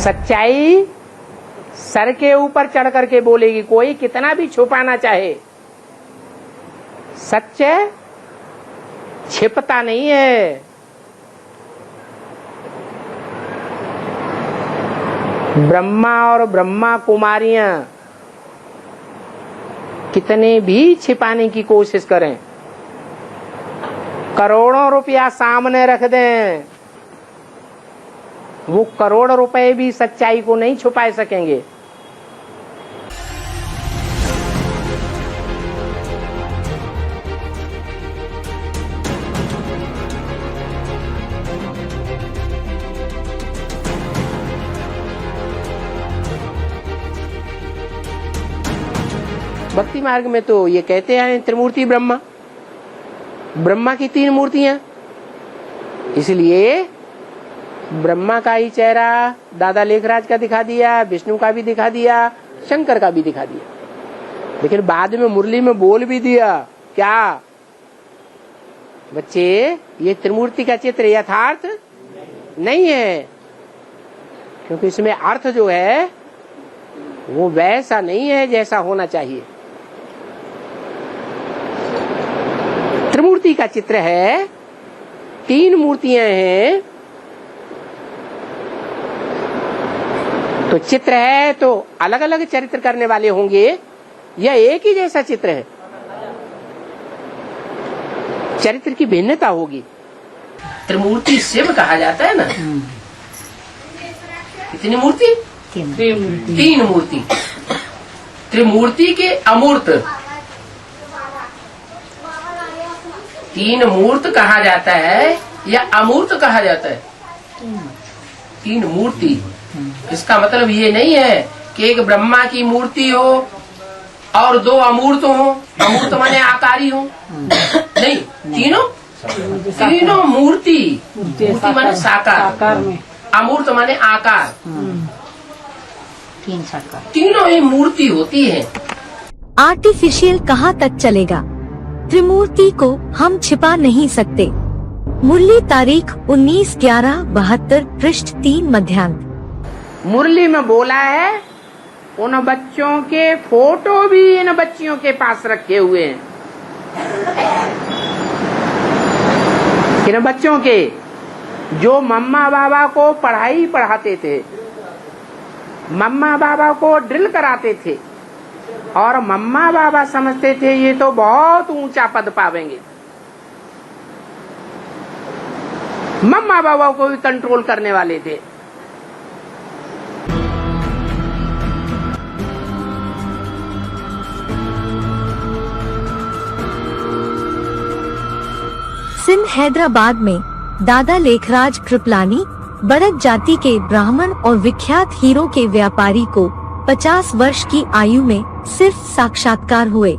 सच्चाई सर के ऊपर चढ़ करके बोलेगी, कोई कितना भी छुपाना चाहे। सच छिपता नहीं है। ब्रह्मा और ब्रह्मा कुमारियां कितने भी छिपाने की कोशिश करें, करोड़ों रुपया सामने रख दें, वो करोड़ रुपए भी सच्चाई को नहीं छुपा सकेंगे। भक्ति मार्ग में तो ये कहते हैं त्रिमूर्ति ब्रह्मा, ब्रह्मा की 3 मूर्तियां, इसलिए ब्रह्मा का ही चेहरा दादा लेखराज का दिखा दिया, विष्णु का भी दिखा दिया, शंकर का भी दिखा दिया, लेकिन बाद में मुरली में बोल भी दिया क्या, बच्चे ये त्रिमूर्ति का चित्र यथार्थ नहीं है, क्योंकि इसमें अर्थ जो है वो वैसा नहीं है जैसा होना चाहिए। त्रिमूर्ति का चित्र है, 3 मूर्तियां हैं, तो चित्र है तो अलग अलग चरित्र करने वाले होंगे या एक ही जैसा चित्र है, चरित्र की भिन्नता होगी। त्रिमूर्ति शिव कहा जाता है ना। कितनी मूर्ति? 3 मूर्ति। त्रिमूर्ति के अमूर्त 3 मूर्त कहा जाता है या अमूर्त कहा जाता है? 3 मूर्ति। इसका मतलब ये नहीं है कि एक ब्रह्मा की मूर्ति हो और 2 अमूर्त हो, अमूर्त माने आकारी हो, नहीं, तीनों मूर्ति। मूर्ति माने साकार, अमूर्त माने आकार, 3 साकार, तीनों ही मूर्ति होती है। आर्टिफिशियल कहाँ तक चलेगा? त्रिमूर्ति को हम छिपा नहीं सकते। मुरली तारीख 19/11/72 पृष्ठ 3 मध्यांक। मुरली में बोला है उन बच्चों के फोटो भी इन बच्चियों के पास रखे हुए हैं। इन बच्चों के जो मम्मा बाबा को पढ़ाई पढ़ाते थे, मम्मा बाबा को ड्रिल कराते थे, और मम्मा बाबा समझते थे ये तो बहुत ऊंचा पद पावेंगे, मम्मा बाबा को भी कंट्रोल करने वाले थे। सिंध हैदराबाद में दादा लेखराज कृपलानी बरत जाति के ब्राह्मण और विख्यात हीरो के व्यापारी को 50 वर्ष की आयु में सिर्फ साक्षात्कार हुए।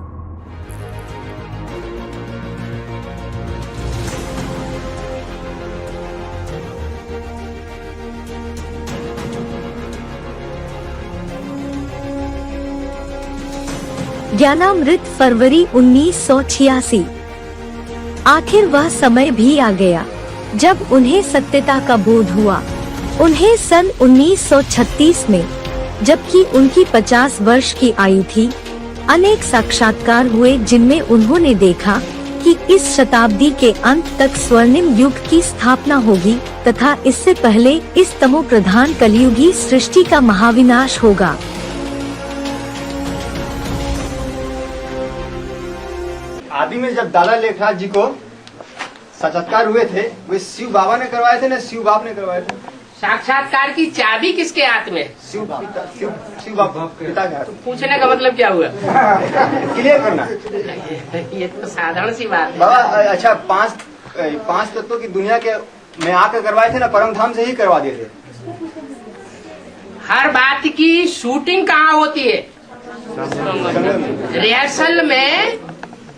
ज्ञानामृत फरवरी 1986। आखिर वह समय भी आ गया जब उन्हें सत्यता का बोध हुआ। उन्हें सन 1936 में, जबकि उनकी 50 वर्ष की आयु थी, अनेक साक्षात्कार हुए जिनमें उन्होंने देखा कि इस शताब्दी के अंत तक स्वर्णिम युग की स्थापना होगी तथा इससे पहले इस तमो प्रधान कलियुगी सृष्टि का महाविनाश होगा। आदि में जब दादा लेखराज जी को साक्षात्कार हुए थे, वे शिव बाबा ने करवाए थे ना शिव बाप ने करवाए थे? साक्षात्कार की चाबी किसके हाथ में? शिव बाप पिता के हाथ। तो पूछने का मतलब क्या हुआ? क्लियर करना। ये तो साधारण सी बात है बाबा। अच्छा, 5 तत्वों की दुनिया के में आकर करवाए थे ना, परम धाम से ही करवा दिए थे। हर बात की शूटिंग कहाँ होती है? रिहर्सल में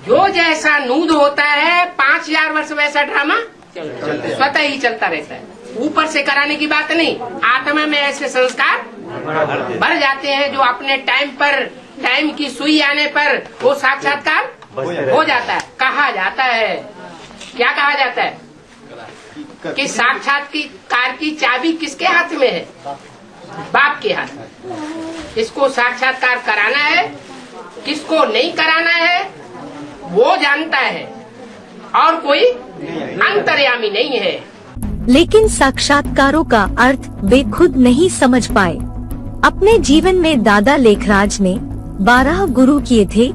जो जैसा नूद होता है 5000 वर्ष वैसा ड्रामा स्वतः ही चलता रहता है। ऊपर से कराने की बात नहीं, आत्मा में ऐसे संस्कार बढ़ जाते हैं जो अपने टाइम पर, टाइम की सुई आने पर वो साक्षात्कार हो जाता है। कहा जाता है, क्या कहा जाता है कि साक्षात्कार की चाबी किसके हाथ में है? बाप के हाथ में। इसको साक्षात्कार कराना है, किसको नहीं कराना है वो जानता है, और कोई अंतर्यामी नहीं है। लेकिन साक्षात्कारों का अर्थ वे खुद नहीं समझ पाए। अपने जीवन में दादा लेखराज ने 12 गुरु किए थे।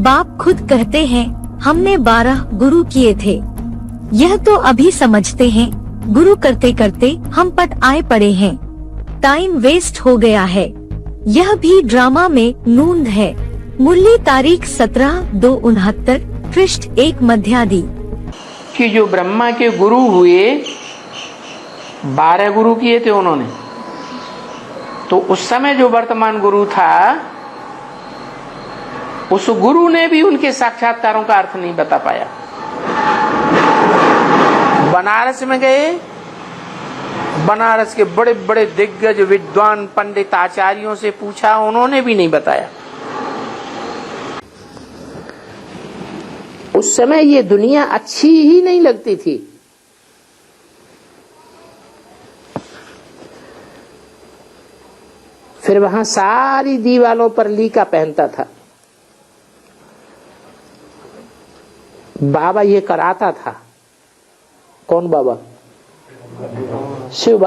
बाप खुद कहते हैं हमने 12 गुरु किए थे। यह तो अभी समझते हैं, गुरु करते करते हम पट आए पड़े हैं। टाइम वेस्ट हो गया है। यह भी ड्रामा में नूंद है। मुरली तारीख 17/2/69 पृष्ठ 1 मध्यादि। कि जो ब्रह्मा के गुरु हुए 12 गुरु किए थे उन्होंने, तो उस समय जो वर्तमान गुरु था उस गुरु ने भी उनके साक्षात्कारों का अर्थ नहीं बता पाया। बनारस में गए, बनारस के बड़े बड़े दिग्गज विद्वान पंडित आचार्यों से पूछा, उन्होंने भी नहीं बताया। उस समय ये दुनिया अच्छी ही नहीं लगती थी। फिर वहां सारी दीवालों पर लीका पहनता था। बाबा ये कराता था। कौन बाबा? शिव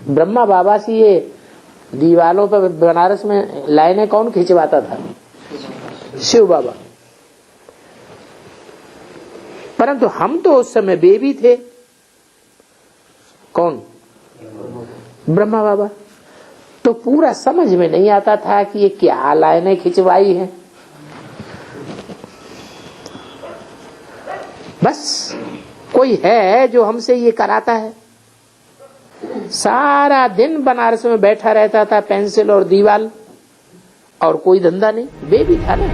ब्रह्मा बाबा से ये दीवालों पर बनारस में लाइनें कौन खिंचवाता था? शिव बाबा। परंतु हम तो उस समय बेबी थे। कौन? ब्रह्मा बाबा। तो पूरा समझ में नहीं आता था कि ये क्या लाइनें खिंचवाई हैं। बस कोई है जो हमसे ये कराता है। सारा दिन बनारस में बैठा रहता था, पेंसिल और दीवाल, और कोई धंधा नहीं। बेबी था ना।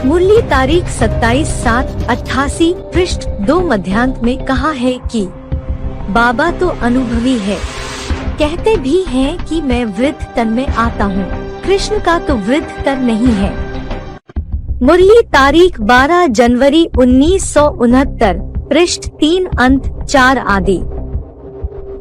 मुरली तारीख 27/7/88 पृष्ठ 2 मध्यांत में कहा है कि बाबा तो अनुभवी है। कहते भी हैं कि मैं वृद्ध तन में आता हूँ। कृष्ण का तो वृद्ध तन नहीं है। मुरली तारीख 12 जनवरी 1969 पृष्ठ 3 अंत 4 आदि।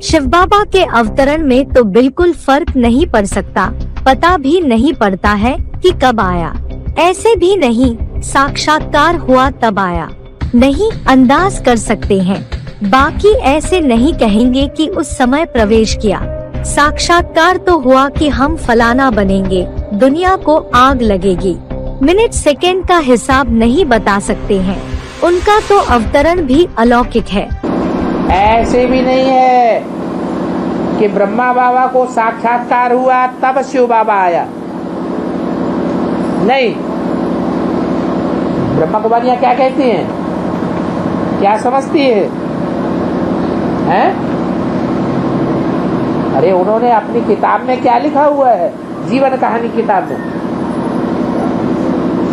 शिव बाबा के अवतरण में तो बिल्कुल फर्क नहीं पड़ सकता। पता भी नहीं पड़ता है कि कब आया। ऐसे भी नहीं साक्षात्कार हुआ तब आया। नहीं अंदाज कर सकते हैं। बाकी ऐसे नहीं कहेंगे कि उस समय प्रवेश किया। साक्षात्कार तो हुआ कि हम फलाना बनेंगे, दुनिया को आग लगेगी। मिनट सेकंड का हिसाब नहीं बता सकते हैं। उनका तो अवतरण भी अलौकिक है। ऐसे भी नहीं है कि ब्रह्मा बाबा को साक्षात्कार हुआ तब शिव बाबा आया। नहीं, ब्रह्मा कुमारियां क्या कहती हैं, क्या समझती है? हैं? अरे उन्होंने अपनी किताब में क्या लिखा हुआ है, जीवन कहानी किताब में।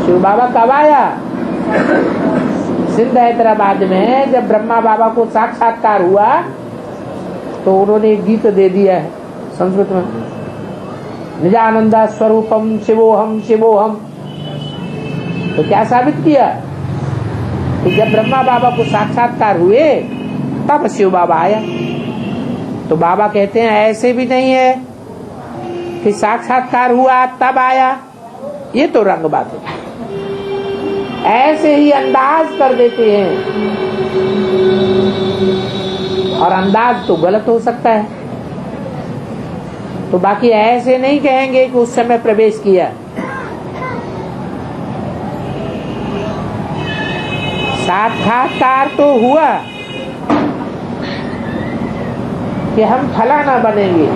शिव बाबा कब आया? सिंध हैदराबाद में जब ब्रह्मा बाबा को साक्षात्कार हुआ तो उन्होंने एक गीत दे दिया है संस्कृत में, निजानंदा स्वरूपम शिवोहम शिवोहम। तो क्या साबित किया कि जब ब्रह्मा बाबा को साक्षात्कार हुए तब शिव बाबा आया। तो बाबा कहते हैं ऐसे भी नहीं है कि साक्षात्कार हुआ तब आया। ये तो रंग बात है। ऐसे ही अंदाज कर देते हैं, और अंदाज तो गलत हो सकता है। तो बाकी ऐसे नहीं कहेंगे कि उस समय प्रवेश किया। साक्षात्कार तो हुआ कि हम फलाना बनेंगे।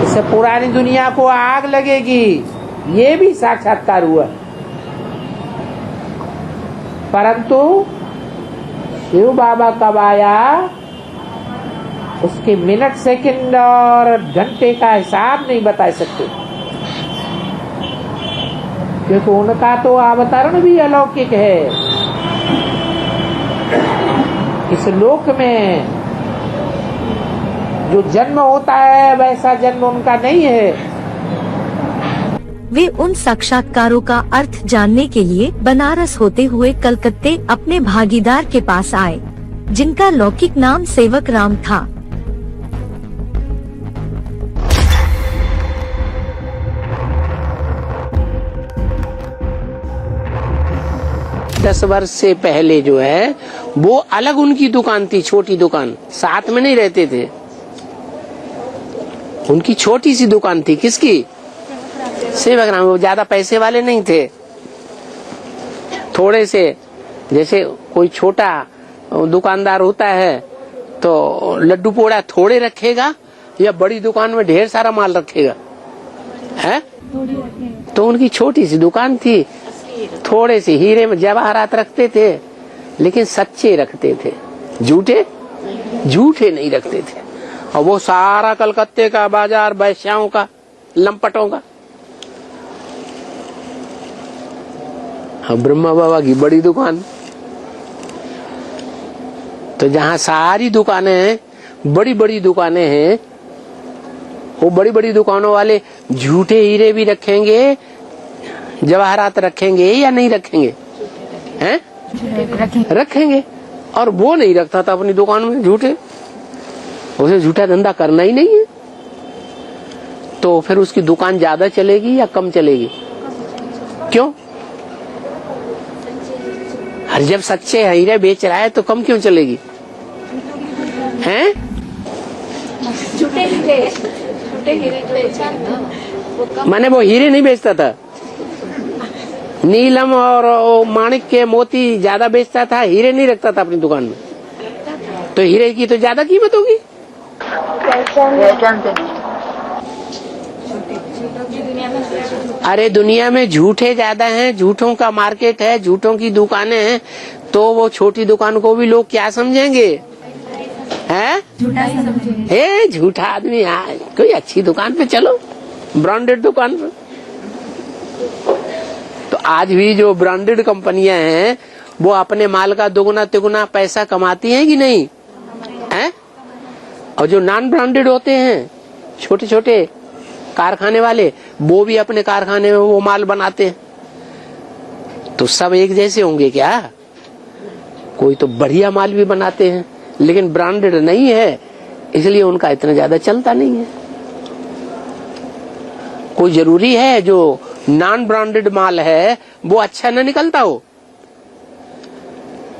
इससे पुरानी दुनिया को आग लगेगी, ये भी साक्षात्कार हुआ। परंतु शिव बाबा कब आया उसके मिनट सेकंड और घंटे का हिसाब नहीं बता सकते, क्योंकि उनका तो अवतरण भी अलौकिक है। इस लोक में जो जन्म होता है वैसा जन्म उनका नहीं है। वे उन साक्षात्कारों का अर्थ जानने के लिए बनारस होते हुए कलकत्ते अपने भागीदार के पास आए, जिनका लौकिक नाम सेवक राम था। दस वर्ष से पहले जो है वो अलग उनकी दुकान थी, छोटी दुकान, साथ में नहीं रहते थे। उनकी छोटी सी दुकान थी। किसकी? सेवक राम। वो ज्यादा पैसे वाले नहीं थे, थोड़े से, जैसे कोई छोटा दुकानदार होता है तो लड्डू पोड़ा थोड़े रखेगा या बड़ी दुकान में ढेर सारा माल रखेगा, है? तो उनकी छोटी सी दुकान थी, थोड़े से हीरे में जवाहरात रखते थे, लेकिन सच्चे रखते थे, झूठे नहीं रखते थे। और वो सारा कलकत्ते का बाजार वैश्याओं का, लंपटों का। ब्रह्मा बाबा की बड़ी दुकान, तो जहाँ सारी दुकानें हैं, बड़ी बड़ी दुकानें हैं, वो बड़ी बड़ी दुकानों वाले झूठे हीरे भी रखेंगे, जवाहरात रखेंगे या नहीं रखेंगे? हैं? रखेंगे। और वो नहीं रखता था अपनी दुकान में झूठे, उसे झूठा धंधा करना ही नहीं है। तो फिर उसकी दुकान ज्यादा चलेगी या कम चलेगी? क्यों? हर जब सच्चे हीरे बेच रहा है तो कम क्यों चलेगी? हैं? माने वो हीरे नहीं बेचता था, नीलम और माणिक के मोती ज्यादा बेचता था, हीरे नहीं रखता था अपनी दुकान में। तो हीरे की तो ज्यादा कीमत होगी। अरे दुनिया में झूठे ज्यादा हैं, झूठों का मार्केट है, झूठों की दुकानें हैं, तो वो छोटी दुकान को भी लोग क्या समझेंगे? हैं? झूठा आदमी। कोई अच्छी दुकान पे चलो, ब्रांडेड दुकान पे। तो आज भी जो ब्रांडेड कंपनियां हैं वो अपने माल का दोगुना तिगुना पैसा कमाती हैं कि नहीं? हैं? और जो नॉन ब्रांडेड होते हैं, छोटे छोटे कारखाने वाले, वो भी अपने कारखाने में वो माल बनाते हैं। तो सब एक जैसे होंगे क्या? कोई तो बढ़िया माल भी बनाते हैं, लेकिन ब्रांडेड नहीं है, इसलिए उनका इतना ज्यादा चलता नहीं है। कोई जरूरी है जो नॉन ब्रांडेड माल है वो अच्छा न निकलता हो,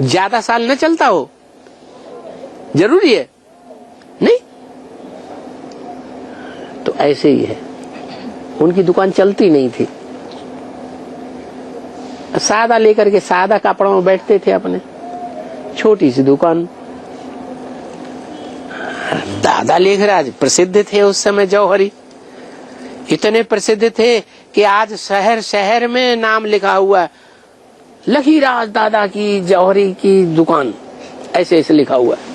ज्यादा साल न चलता हो? जरूरी है? नहीं। तो ऐसे ही है, उनकी दुकान चलती नहीं थी। सादा लेकर के सादा कपड़ों में बैठते थे अपने, छोटी सी दुकान। दादा लेखराज प्रसिद्ध थे उस समय, जौहरी इतने प्रसिद्ध थे कि आज शहर शहर में नाम लिखा हुआ है, लखीराज दादा की जौहरी की दुकान, ऐसे ऐसे लिखा हुआ है।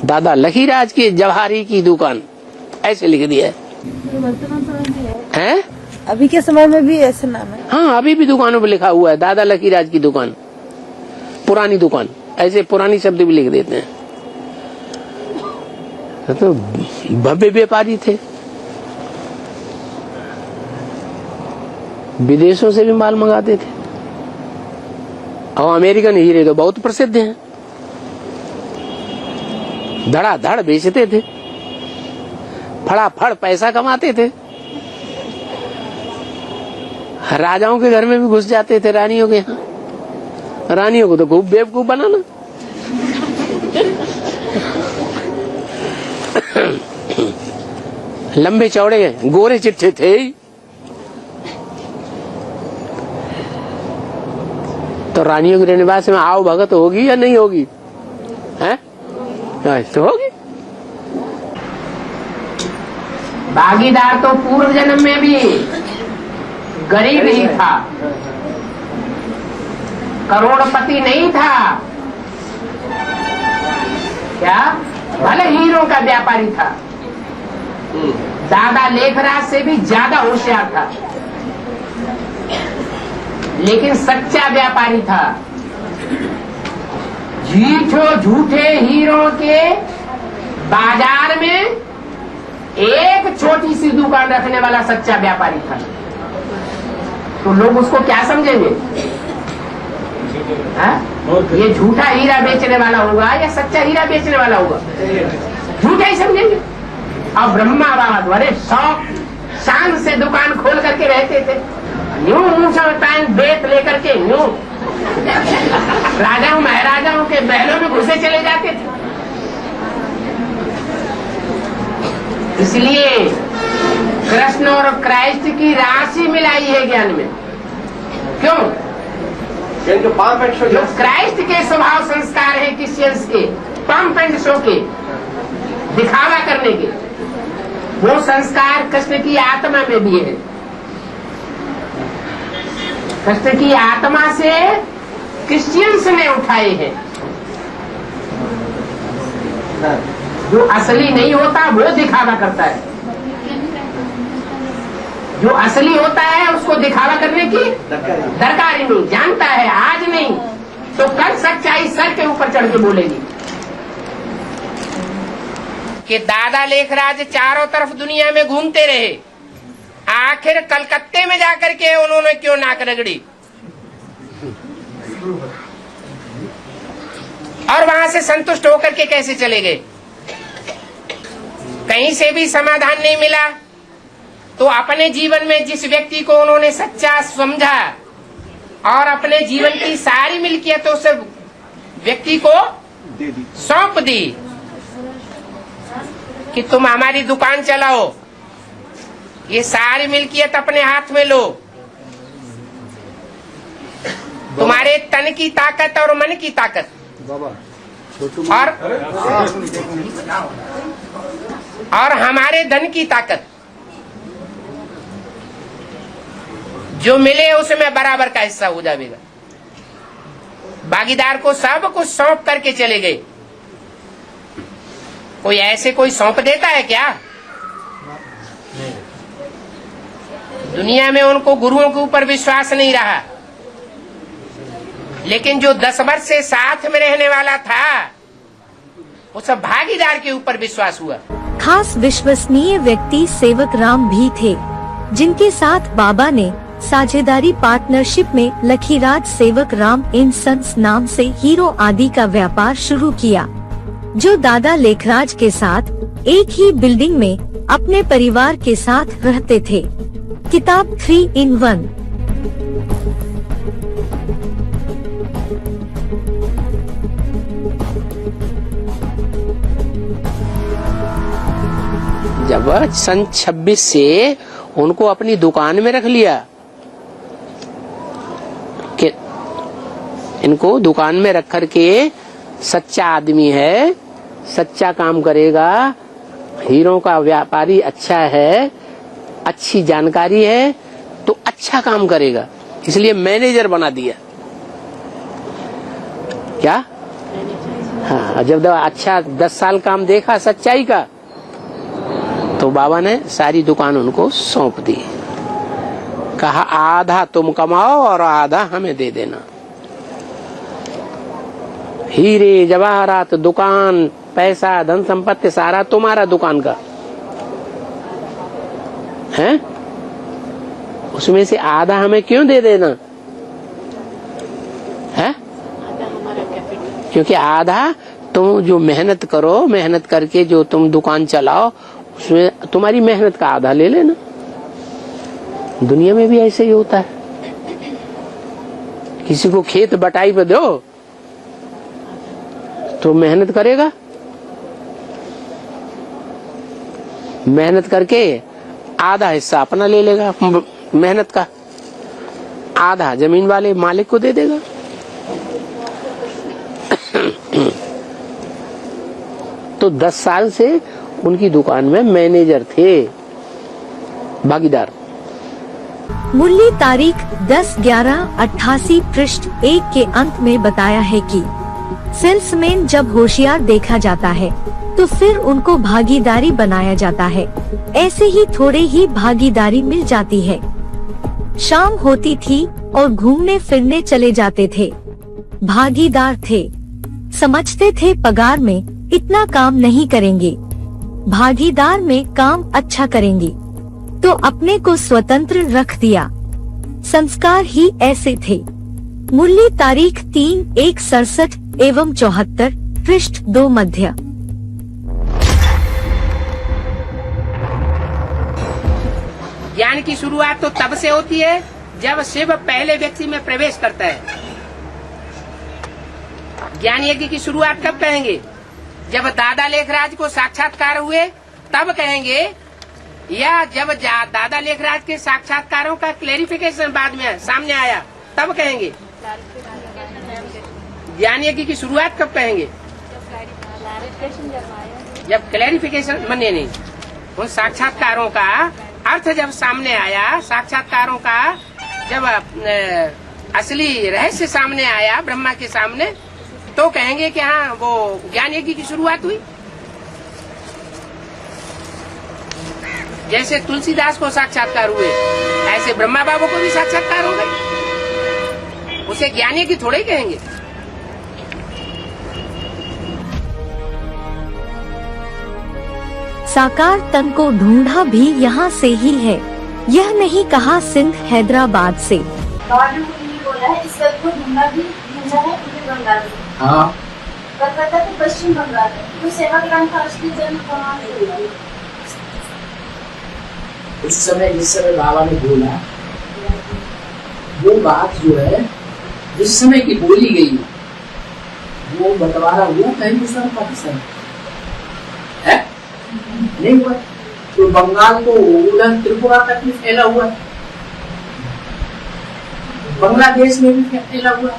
दादा लखीराज की जवाहरी की दुकान, ऐसे लिख दिया है। अभी के समय में भी ऐसे नाम है? हाँ, अभी भी दुकानों पे लिखा हुआ है दादा लखीराज की दुकान, पुरानी दुकान, ऐसे पुरानी शब्द भी लिख देते हैं। तो भव्य व्यापारी थे, विदेशों से भी माल मंगाते थे। और अमेरिकन हीरे तो बहुत प्रसिद्ध हैं, धड़ाधड़ बेचते थे, फटाफट पैसा कमाते थे। राजाओं के घर में भी घुस जाते थे, रानियों के यहाँ। रानियों को तो खूब बेवकूफ बनाना। लंबे चौड़े गोरे चिट्ठे थे, तो रानियों के निवास में आओ भगत होगी या नहीं होगी? हैं? तो होगी। भागीदार तो पूर्व जन्म में भी गरीब ही था, करोड़पति नहीं था, क्या? भले हीरो का व्यापारी था, दादा लेखराज से भी ज्यादा होशियार था, लेकिन सच्चा व्यापारी था। झूठे हीरो के बाजार में एक छोटी सी दुकान रखने वाला सच्चा व्यापारी था, तो लोग उसको क्या समझेंगे? ये झूठा हीरा बेचने वाला होगा या सच्चा हीरा बेचने वाला होगा? झूठा ही समझेंगे। अब ब्रह्मा बाबा बड़े शौक शान से दुकान खोल करके रहते थे, यूं मूंछों में पैंट बेत लेकर के यूं राजाओं महाराजाओं के महलों में घुसे चले जाते थे। इसलिए कृष्ण और क्राइस्ट की राशि मिलाई है ज्ञान में। क्यों? जो पांच मिनट शो जो क्राइस्ट के स्वभाव संस्कार है क्रिश्चियंस के, पंप एंड शो के, दिखावा करने के, वो संस्कार कृष्ण की आत्मा में भी है। कृष्ण की आत्मा से क्रिश्चियंस ने उठाए हैं। जो असली नहीं होता वो दिखावा करता है, जो असली होता है उसको दिखावा करने की दरकार ही नहीं। जानता है आज नहीं तो कल सच्चाई सर के ऊपर चढ़ के बोलेगी। कि दादा लेखराज चारों तरफ दुनिया में घूमते रहे, आखिर कलकत्ते में जाकर के उन्होंने क्यों नाक रगड़ी और वहां से संतुष्ट होकर के कैसे चले गए? कहीं से भी समाधान नहीं मिला तो अपने जीवन में जिस व्यक्ति को उन्होंने सच्चा समझा और अपने जीवन की सारी मिल्कियत उस व्यक्ति को सौंप दी कि तुम हमारी दुकान चलाओ, ये सारी मिल्कियत अपने हाथ में लो, तुम्हारे तन की ताकत और मन की ताकत और हमारे धन की ताकत जो मिले उसमें बराबर का हिस्सा हो जाएगा। भागीदार को सब कुछ सौंप करके चले गए। कोई ऐसे कोई सौंप देता है क्या? दुनिया में उनको गुरुओं के ऊपर विश्वास नहीं रहा, लेकिन जो 10 वर्ष से साथ में रहने वाला था वो सब भागीदार के ऊपर विश्वास हुआ। खास विश्वसनीय व्यक्ति सेवक राम भी थे, जिनके साथ बाबा ने साझेदारी पार्टनरशिप में लखीराज सेवक राम एंड सन्स नाम से हीरो आदि का व्यापार शुरू किया, जो दादा लेखराज के साथ एक ही बिल्डिंग में अपने परिवार के साथ रहते थे। किताब 3 in 1। जब सन 26 से उनको अपनी दुकान में रख लिया कि इनको दुकान में रख करके सच्चा आदमी है, सच्चा काम करेगा, हीरो का व्यापारी अच्छा है, अच्छी जानकारी है तो अच्छा काम करेगा, इसलिए मैनेजर बना दिया। क्या? हाँ, जब अच्छा 10 साल काम देखा सच्चाई का तो बाबा ने सारी दुकान उनको सौंप दी। कहा आधा तुम कमाओ और आधा हमें दे देना। हीरे जवाहरात, दुकान, पैसा, धन संपत्ति सारा तुम्हारा दुकान का है, उसमें से आधा हमें क्यों दे देना है? क्योंकि आधा तुम जो मेहनत करो, मेहनत करके जो तुम दुकान चलाओ उसमें तुम्हारी मेहनत का आधा ले लेना। दुनिया में भी ऐसे ही होता है। किसी को खेत बटाई पे दो तो मेहनत करेगा, मेहनत करके आधा हिस्सा अपना ले लेगा मेहनत का, आधा जमीन वाले मालिक को दे देगा। तो 10 साल से उनकी दुकान में मैनेजर थे, भागीदार। मूल्य तारीख 10/11/88 पृष्ठ 1 के अंत में बताया है कि सेल्समैन जब होशियार देखा जाता है तो फिर उनको भागीदारी बनाया जाता है। ऐसे ही थोड़े ही भागीदारी मिल जाती है। शाम होती थी और घूमने फिरने चले जाते थे। भागीदार थे, समझते थे पगार में इतना काम नहीं करेंगे, भागीदार में काम अच्छा करेंगे, तो अपने को स्वतंत्र रख दिया। संस्कार ही ऐसे थे। मूल्य तारीख 3/1/67 एवं 74, पृष्ठ 2 मध्य। ज्ञान की शुरुआत तो तब से होती है जब शिव पहले व्यक्ति में प्रवेश करता है। ज्ञान यज्ञ की शुरुआत कब कहेंगे? जब दादा लेखराज को साक्षात्कार हुए तब कहेंगे, या जब दादा लेखराज के साक्षात्कारों का क्लेरिफिकेशन बाद में सामने आया तब कहेंगे? ज्ञान यज्ञ की शुरुआत कब कहेंगे? जब क्लेरिफिकेशन बने नहीं, उन साक्षात्कारों का अर्थ जब सामने आया, साक्षात्कारों का जब असली रहस्य सामने आया ब्रह्मा के सामने, तो कहेंगे कि हाँ वो ज्ञान यज्ञ की शुरुआत हुई। जैसे तुलसीदास को साक्षात्कार हुए ऐसे ब्रह्मा बाबू को भी साक्षात्कार हो गए, उसे ज्ञान यज्ञ थोड़े ही कहेंगे। साकार तन को ढूंढा भी यहाँ से ही है, यह नहीं कहा सिंध हैदराबाद से। बोला है इस वर्ग को ढूंढा है पूरे बंगाल में। हाँ, कलकत्ता तो पश्चिम बंगाल है। तो सेवाग्राम का असली जन्म कहाँ से हुआ? उस समय जिस समय बाबा ने बोला, वो बात जो है जिस समय की बोली गई वो बंटवारा हुआ था हिंदुस्तान पाकिस्तान है नहीं हुआ। तो बंगाल तो उधर त्रिपुरा तक भी फैला हुआ, बांग्लादेश में भी फैला हुआ।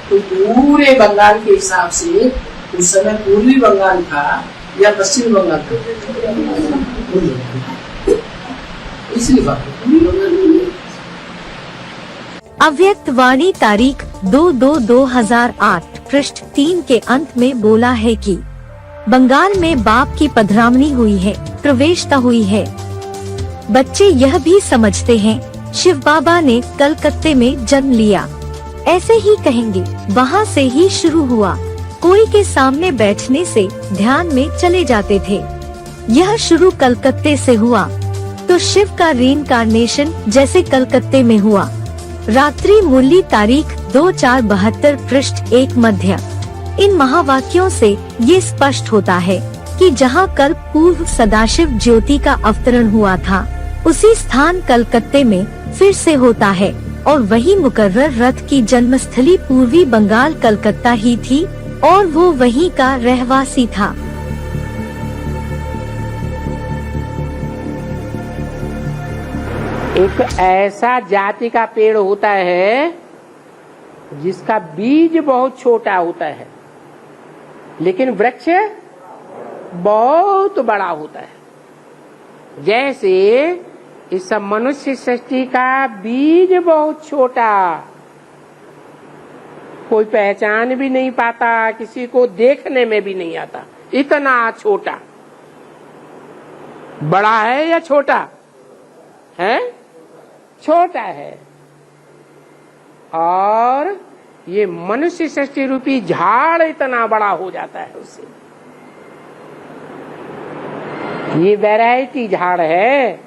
तो पूरे बंगाल के हिसाब से उस समय पूर्वी बंगाल था या पश्चिम बंगाल था, इसलिए बात अव्यक्त वाणी तारीख 2/2/2008 पृष्ठ 3 के अंत में बोला है कि बंगाल में बाप की पधरामणी हुई है, प्रवेशता हुई है। बच्चे यह भी समझते हैं शिव बाबा ने कलकत्ते में जन्म लिया, ऐसे ही कहेंगे वहाँ से ही शुरू हुआ। कोई के सामने बैठने से ध्यान में चले जाते थे, यह शुरू कलकत्ते से हुआ। तो शिव का रीइंकार्नेशन जैसे कलकत्ते में हुआ। रात्रि मूल्य तारीख 2/4/72 पृष्ठ 1 मध्य। इन महावाक्यों से ये स्पष्ट होता है कि जहाँ कल्प पूर्व सदाशिव ज्योति का अवतरण हुआ था, उसी स्थान कलकत्ते में फिर से होता है, और वही मुकर्रर रथ की जन्मस्थली पूर्वी बंगाल कलकत्ता ही थी, और वो वहीं का रहवासी था। एक ऐसा जाति का पेड़ होता है जिसका बीज बहुत छोटा होता है, लेकिन वृक्ष बहुत बड़ा होता है। जैसे इस मनुष्य सृष्टि का बीज बहुत छोटा, कोई पहचान भी नहीं पाता, किसी को देखने में भी नहीं आता, इतना छोटा। बड़ा है या छोटा है? छोटा है। और ये मनुष्य सृष्टि रूपी झाड़ इतना बड़ा हो जाता है उससे। ये वैरायटी झाड़ है,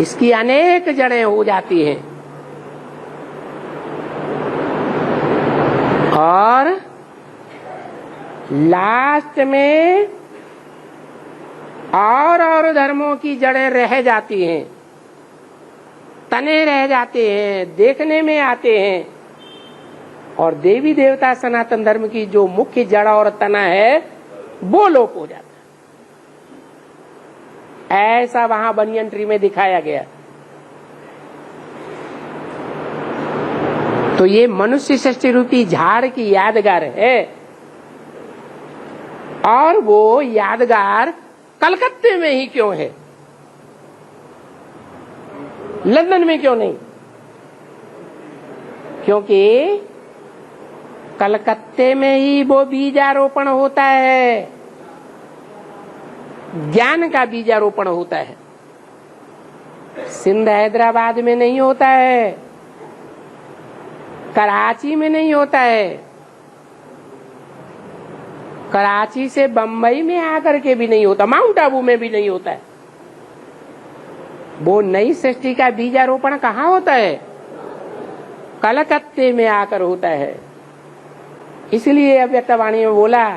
इसकी अनेक जड़ें हो जाती हैं, और लास्ट में और धर्मों की जड़ें रह जाती हैं, तने रह जाते हैं, देखने में आते हैं। और देवी देवता सनातन धर्म की जो मुख्य जड़ और तना है वो लोप हो जाता है। ऐसा वहां बनियन ट्री में दिखाया गया। तो ये मनुष्य सृष्टि रूपी झाड़ की यादगार है, और वो यादगार कलकत्ते में ही क्यों है, लंदन में क्यों नहीं? क्योंकि कलकत्ते में ही वो बीजारोपण होता है, ज्ञान का बीजारोपण होता है। सिंध हैदराबाद में नहीं होता है, कराची में नहीं होता है, कराची से बंबई में आकर के भी नहीं होता, माउंट आबू में भी नहीं होता है। वो नई सृष्टि का बीजारोपण कहाँ होता है? कलकत्ते में आकर होता है। इसलिए अव्यक्तवाणी में बोला,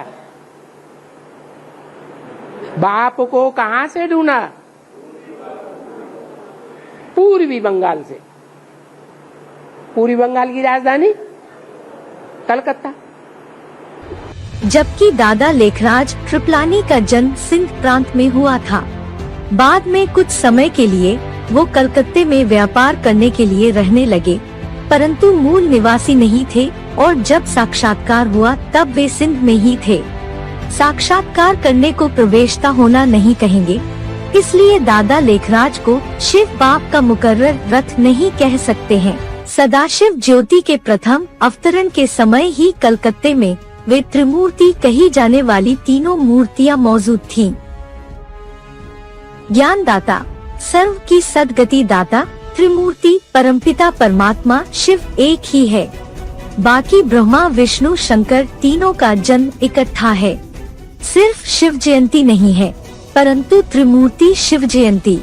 बाप को कहां से ढूंढा? पूर्वी बंगाल से। पूर्वी बंगाल की राजधानी कलकत्ता। जबकि दादा लेखराज कृपलानी का जन्म सिंध प्रांत में हुआ था। बाद में कुछ समय के लिए वो कलकत्ते में व्यापार करने के लिए रहने लगे, परंतु मूल निवासी नहीं थे और जब साक्षात्कार हुआ तब वे सिंध में ही थे। साक्षात्कार करने को प्रवेशता होना नहीं कहेंगे, इसलिए दादा लेखराज को शिव बाप का मुकर्रर रथ नहीं कह सकते हैं। सदाशिव ज्योति के प्रथम अवतरण के समय ही कलकत्ते में वे त्रिमूर्ति कही जाने वाली तीनों मूर्तियां मौजूद थीं। ज्ञान दाता, सर्व की सद्गति दाता, त्रिमूर्ति परमपिता परमात्मा शिव एक ही है। बाकी ब्रह्मा विष्णु शंकर तीनों का जन्म इकट्ठा है। सिर्फ शिव जयंती नहीं है, परंतु त्रिमूर्ति शिव जयंती।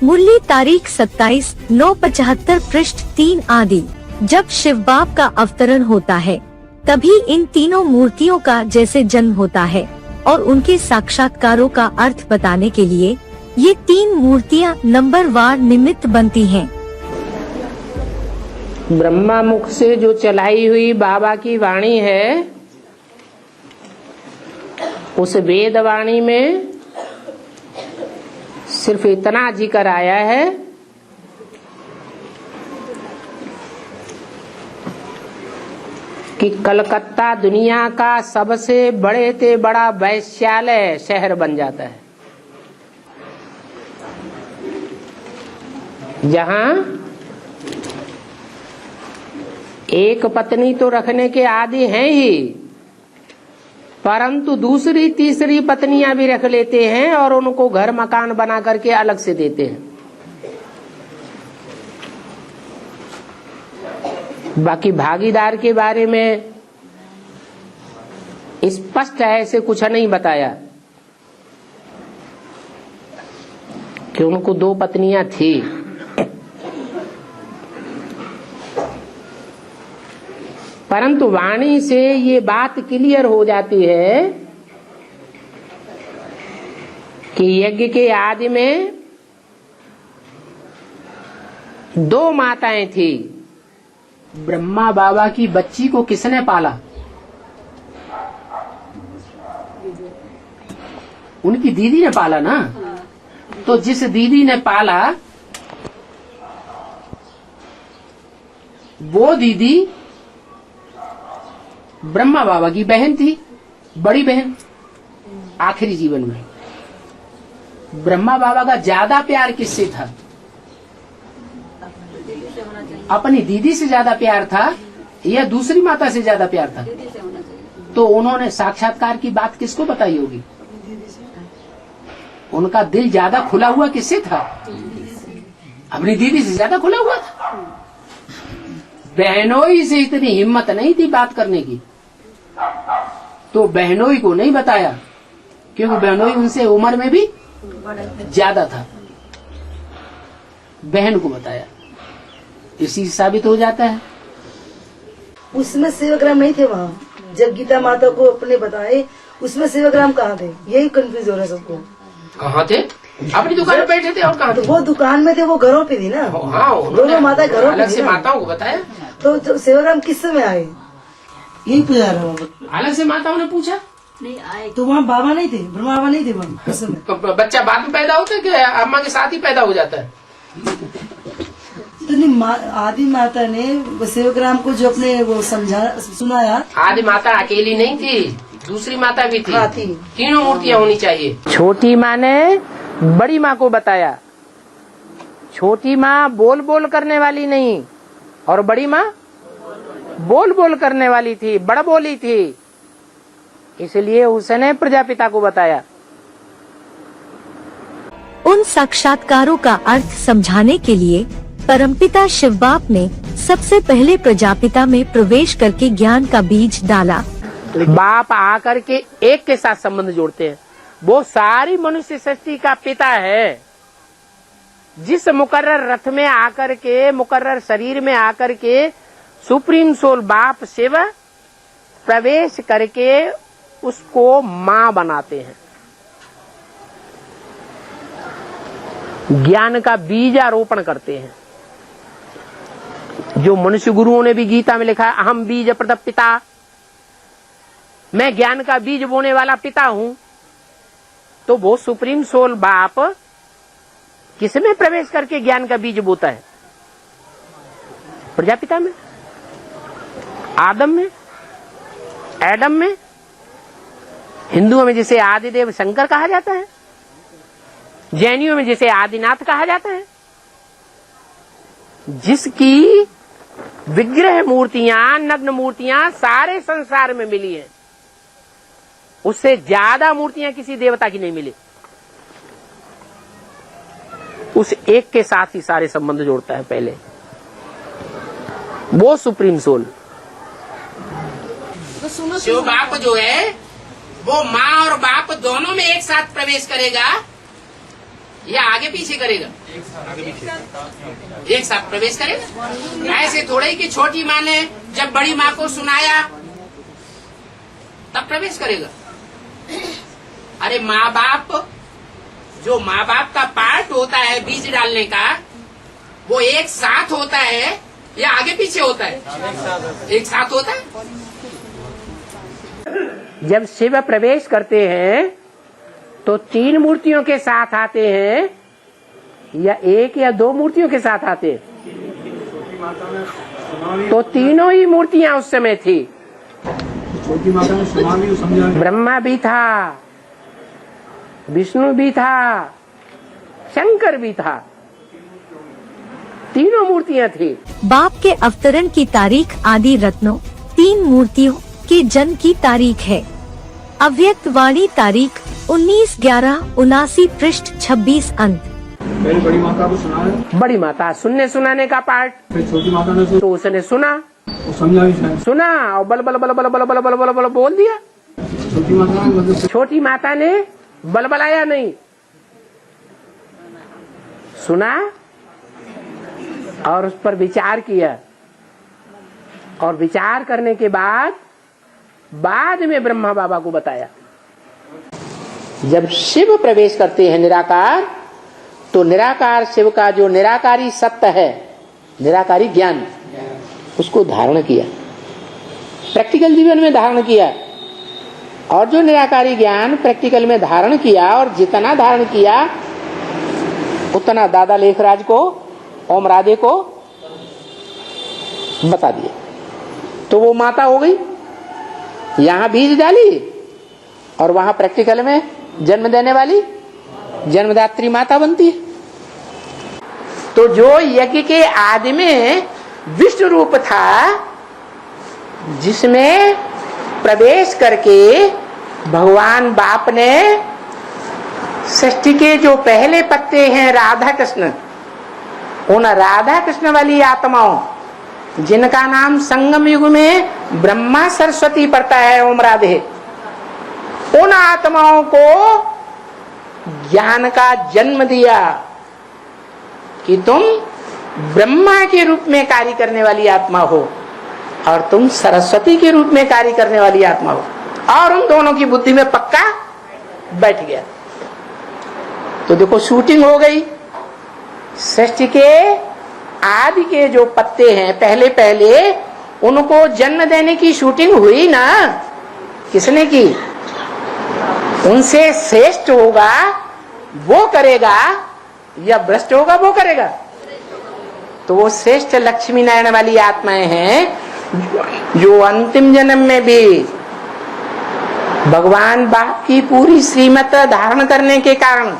मूल्य तारीख 27/9/75 पृष्ठ 3 आदि। जब शिव बाप का अवतरण होता है तभी इन तीनों मूर्तियों का जैसे जन्म होता है, और उनके साक्षात्कारों का अर्थ बताने के लिए ये तीन मूर्तियां नंबरवार निमित्त बनती हैं। ब्रह्मा मुख से जो चलाई हुई बाबा की वाणी है, उस वेद वाणी में सिर्फ इतना जिक्र आया है कि कलकत्ता दुनिया का सबसे बड़े से बड़ा वैश्यालय शहर बन जाता है, जहां एक पत्नी तो रखने के आदि हैं ही, परंतु दूसरी तीसरी पत्नियां भी रख लेते हैं और उनको घर मकान बना करके अलग से देते हैं। बाकी भागीदार के बारे में स्पष्ट ऐसे कुछ नहीं बताया कि उनको 2 पत्नियां थी। परंतु वाणी से ये बात क्लियर हो जाती है कि यज्ञ के आदि में 2 माताएं थी। ब्रह्मा बाबा की बच्ची को किसने पाला? उनकी दीदी ने पाला ना। तो जिस दीदी ने पाला वो दीदी ब्रह्मा बाबा की बहन थी, बड़ी बहन। आखिरी जीवन में ब्रह्मा बाबा का ज्यादा प्यार किससे था? अपनी दीदी से ज्यादा प्यार था या दूसरी माता से ज्यादा प्यार था? तो उन्होंने साक्षात्कार की बात किसको बताई होगी? उनका दिल ज्यादा खुला हुआ किससे था? अपनी दीदी से ज्यादा खुला हुआ था। बहनोई से इतनी हिम्मत नहीं थी बात करने की, तो बहनोई को नहीं बताया, क्योंकि बहनोई उनसे उम्र में भी ज्यादा था। बहन को बताया, इसी से साबित हो जाता है। उसमें सेवाग्राम नहीं थे वहाँ। जब गीता माता को अपने बताए उसमें सेवाग्राम कहाँ थे, यही कंफ्यूज हो रहा है सबको। कहाँ थे? अपनी दुकान में बैठे थे। और कहाँ थे? तो वो दुकान में थे, वो घरों पे थी ना। हाँ, दोनों माता घरों पे अलग थी से ना। माताओं को बताया। तो सेवाग्राम किस समय आए? यही पूछा रहा हूँ। अलग से माताओं ने पूछा। नहीं आए तो वहाँ बाबा नहीं थे, ब्रह्मा बाबा नहीं थे वहाँ उस समय। तो बच्चा बाद में पैदा होता है कि अम्मा के साथ ही पैदा हो जाता है? तो आदि माता ने वो सेवाग्राम को जो अपने वो समझा सुनाया। आदि माता अकेली नहीं थी, दूसरी माता भी थी। हाँ, थी। तीनों मूर्तियां होनी चाहिए। छोटी माँ ने बड़ी माँ को बताया। छोटी माँ बोल बोल करने वाली नहीं, और बड़ी माँ बोल बोल करने वाली थी, बड़ बोली थी, इसलिए उसने प्रजापिता को बताया। उन साक्षात्कारों का अर्थ समझाने के लिए परमपिता शिव बाप ने सबसे पहले प्रजापिता में प्रवेश करके ज्ञान का बीज डाला। बाप आकर के एक के साथ संबंध जोड़ते हैं। वो सारी मनुष्य सृष्टि का पिता है। जिस मुकर्रर रथ में आकर के, मुकर्रर शरीर में आकर के सुप्रीम सोल बाप शिव प्रवेश करके उसको मां बनाते हैं। ज्ञान का बीज आरोपण करते हैं। जो मनुष्य गुरुओं ने भी गीता में लिखा है, अहम बीज प्रदप पिता, मैं ज्ञान का बीज बोने वाला पिता हूं। तो वो सुप्रीम सोल बाप किसमें प्रवेश करके ज्ञान का बीज बोता है? प्रजापिता में, आदम में, एडम में। हिंदुओं में जिसे आदिदेव शंकर कहा जाता है, जैनियों में जिसे आदिनाथ कहा जाता है, जिसकी विग्रह मूर्तियां, नग्न मूर्तियां सारे संसार में मिली हैं, उससे ज्यादा मूर्तियां किसी देवता की नहीं मिली। उस एक के साथ ही सारे संबंध जोड़ता है पहले, वो सुप्रीम सोल। शिव बाप जो है वो माँ और बाप दोनों में एक साथ प्रवेश करेगा या आगे पीछे करेगा? एक साथ प्रवेश करेगा। ऐसे थोड़े ही कि छोटी माँ ने जब बड़ी माँ को सुनाया तब प्रवेश करेगा। अरे माँ बाप, जो माँ बाप का पार्ट होता है बीज डालने का, वो एक साथ होता है या आगे पीछे होता है? एक साथ होता है। जब शिव प्रवेश करते हैं तो 3 मूर्तियों के साथ आते हैं या 1 या 2 मूर्तियों के साथ आते हैं? तो तीनों ही मूर्तियां उस समय थी। छोटी माता ने समझा, ब्रह्मा भी था, विष्णु भी था, शंकर भी था, तीनों मूर्तियां थी। बाप के अवतरण की तारीख आदि रत्नों 3 मूर्तियों के जन्म की तारीख है। अव्यक्त वाणी तारीख 19/11/79 पृष्ठ 26 अंक। पहले बड़ी माता को सुनाया, बड़ी माता सुनने सुनाने का पार्ट, फिर छोटी माता ने तो उसने सुना, वो समझा भी शायद। सुना और बल बल बल बल बल बल बल बल बल बोल दिया। छोटी माता ने मतलब छोटी माता ने बलबलाया नहीं, सुना और उस पर विचार किया, और विचार करने के बाद में ब्रह्मा बाबा को बताया। जब शिव प्रवेश करते हैं निराकार, तो निराकार शिव का जो निराकारी सत्य है, निराकारी ज्ञान, उसको धारण किया, प्रैक्टिकल जीवन में धारण किया। और जो निराकारी ज्ञान प्रैक्टिकल में धारण किया, और जितना धारण किया उतना दादा लेखराज को, ओम राधे को बता दिया। तो वो माता हो गई, यहां बीज डाली और वहां प्रैक्टिकल में जन्म देने वाली जन्मदात्री माता बनती है। तो जो यज्ञ के आदि में विष्णु रूप था, जिसमें प्रवेश करके भगवान बाप ने सृष्टि के जो पहले पत्ते हैं राधा कृष्ण, उन राधा कृष्ण वाली आत्माओं, जिनका नाम संगम युग में ब्रह्मा सरस्वती पड़ता है, ओम राधे, उन आत्माओं को ज्ञान का जन्म दिया कि तुम ब्रह्मा के रूप में कार्य करने वाली आत्मा हो और तुम सरस्वती के रूप में कार्य करने वाली आत्मा हो। और उन दोनों की बुद्धि में पक्का बैठ गया। तो देखो शूटिंग हो गई। सृष्टि के आदि के जो पत्ते हैं पहले पहले, उनको जन्म देने की शूटिंग हुई ना, किसने की? उनसे श्रेष्ठ होगा वो करेगा या भ्रष्ट होगा वो करेगा? तो वो श्रेष्ठ लक्ष्मी नारायण वाली आत्माएं हैं जो अंतिम जन्म में भी भगवान बाप की पूरी श्रीमत धारण करने के कारण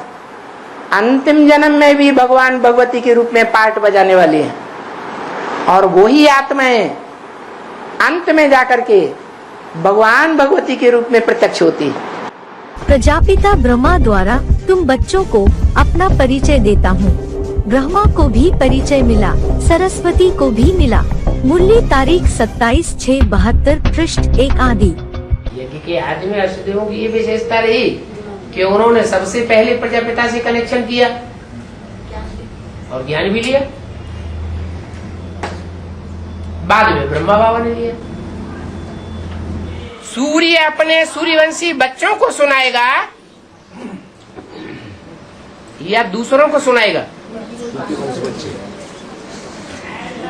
अंतिम जन्म में भी भगवान भगवती के रूप में पार्ट बजाने वाली है। और वही आत्माएं अंत में जाकर के भगवान भगवती के रूप में प्रत्यक्ष होती है। प्रजापिता ब्रह्मा द्वारा तुम बच्चों को अपना परिचय देता हूँ। ब्रह्मा को भी परिचय मिला, सरस्वती को भी मिला। मुरली तारीख 27/6/72 पृष्ठ 1 आदि। यज्ञ के आदि में अष्टदेवों की ये विशेषता रही कि उन्होंने सबसे पहले प्रजापिता से कनेक्शन किया और ज्ञान भी लिया, बाद में ब्रह्मा बाबा ने लिया। सूर्य अपने सूर्यवंशी बच्चों को सुनाएगा या दूसरों को सुनाएगा?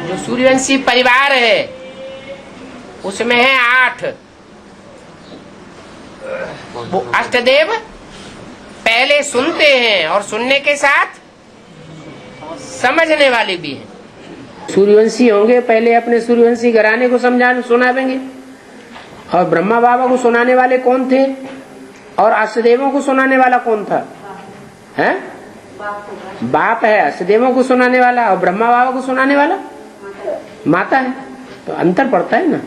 जो सूर्यवंशी परिवार है उसमें है 8। वो अष्टदेव पहले सुनते हैं और सुनने के साथ समझने वाले भी हैं। सूर्यवंशी होंगे, पहले अपने सूर्यवंशी घराने को सुनावेंगे। और ब्रह्मा बाबा को सुनाने वाले कौन थे और अष्टदेवों को सुनाने वाला कौन था? हैं? बाप है अष्टदेवों को सुनाने वाला और ब्रह्मा बाबा को सुनाने वाला माता है। तो अंतर पड़ता है ना।